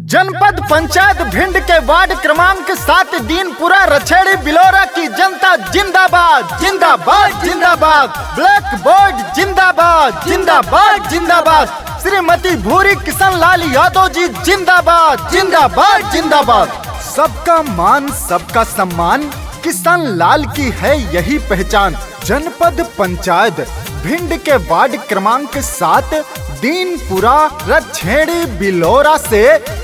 जनपद पंचायत भिंड के वार्ड क्रमांक 7 दीनपुरा रछेड़ी बिलोरा की जनता जिंदाबाद जिंदाबाद जिंदाबाद। ब्लैक बोर्ड जिंदाबाद जिंदाबाद जिंदाबाद। श्रीमती भूरी किशन लाल यादव जी जिंदाबाद जिंदाबाद जिंदाबाद। सबका मान सबका सम्मान, किशन लाल की है यही पहचान। जनपद पंचायत भिंड के वार्ड क्रमांक 7 दीनपुरा रछेड़ी बिलोरा से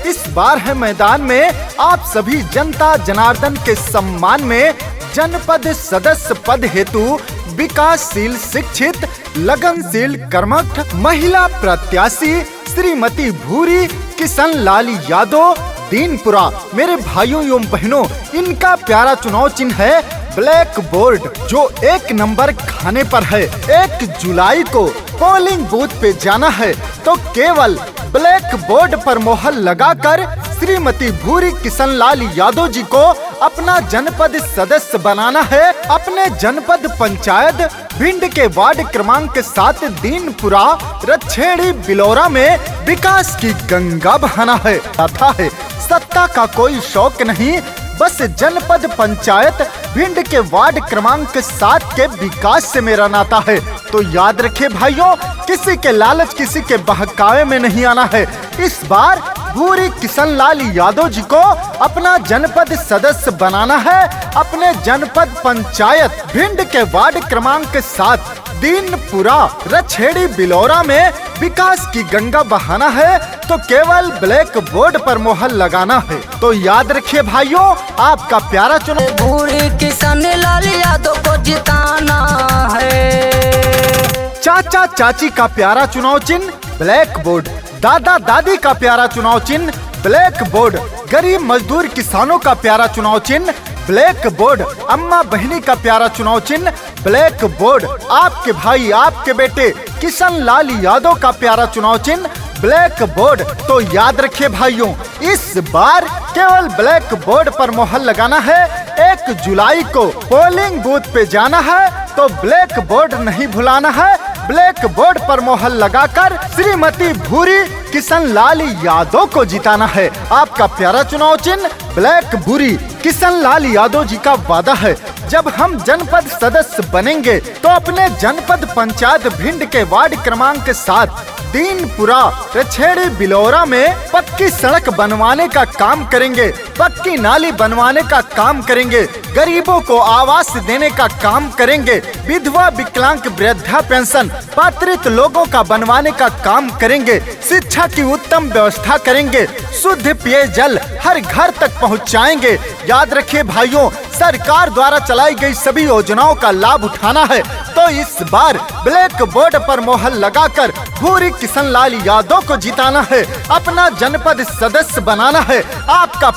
इस बार है मैदान में आप सभी जनता जनार्दन के सम्मान में जनपद सदस्य पद हेतु विकासशील, शिक्षित, लगनशील, कर्मठ महिला प्रत्याशी श्रीमती भूरी किशन लाल यादव दीनपुरा। मेरे भाइयों एवं बहनों, इनका प्यारा चुनाव चिन्ह है ब्लैक बोर्ड, जो 1 नंबर खाने पर है। 1 जुलाई को पोलिंग बूथ पे जाना है तो केवल ब्लैक बोर्ड पर मोहर लगाकर श्रीमती भूरी किशन लाल यादव जी को अपना जनपद सदस्य बनाना है। अपने जनपद पंचायत भिंड के वार्ड क्रमांक 7 दीनपुरा रछेड़ी बिलोरा में विकास की गंगा बहाना है। सत्ता का कोई शौक नहीं, बस जनपद पंचायत भिंड के वार्ड क्रमांक 7 के विकास से मेरा नाता है। तो याद रखिए भाइयों, किसी के लालच, किसी के बहकावे में नहीं आना है। इस बार भूरी किशन लाल यादव जी को अपना जनपद सदस्य बनाना है। अपने जनपद पंचायत भिंड के वार्ड क्रमांक 7 दीनपुरा रछेड़ी बिलोरा में विकास की गंगा बहाना है तो केवल ब्लैक बोर्ड पर मोहर लगाना है। तो याद रखिए भाइयों, आपका प्यारा चुनाव भूरी किशन लाल यादव को जिताना है। चाचा चाची का प्यारा चुनाव चिन्ह ब्लैक बोर्ड, दादा दादी का प्यारा चुनाव चिन्ह ब्लैक बोर्ड, गरीब मजदूर किसानों का प्यारा चुनाव चिन्ह ब्लैक बोर्ड, अम्मा बहनी का प्यारा चुनाव चिन्ह ब्लैक बोर्ड, आपके भाई, आपके बेटे किशन लाल यादव का प्यारा चुनाव चिन्ह ब्लैक बोर्ड। तो याद रखिए भाइयों, इस बार केवल ब्लैक बोर्ड पर मोहर लगाना है। 1 जुलाई को पोलिंग बूथ पे जाना है तो ब्लैक बोर्ड नहीं भुलाना है। ब्लैक बोर्ड पर मोहर लगाकर श्रीमती भूरी किशन लाल यादव को जिताना है। आपका प्यारा चुनाव चिन्ह ब्लैक भूरी किशन लाल यादव जी का वादा है, जब हम जनपद सदस्य बनेंगे तो अपने जनपद पंचायत भिंड के वार्ड क्रमांक 7 दीनपुरा रछेड़ी बिलोरा में पक्की सड़क बनवाने का काम करेंगे, पक्की नाली बनवाने का काम करेंगे, गरीबों को आवास देने का काम करेंगे, विधवा विकलांग वृद्धा पेंशन पात्रित लोगों का बनवाने का काम करेंगे, शिक्षा की उत्तम व्यवस्था करेंगे, शुद्ध पेयजल हर घर तक पहुंचाएंगे। याद रखिए भाइयों, सरकार द्वारा चलाई गई सभी योजनाओं का लाभ उठाना है तो इस बार ब्लैक बोर्ड पर मोहर लगाकर भूरी किशन लाल यादव को जिताना है, अपना जनपद सदस्य बनाना है। आपका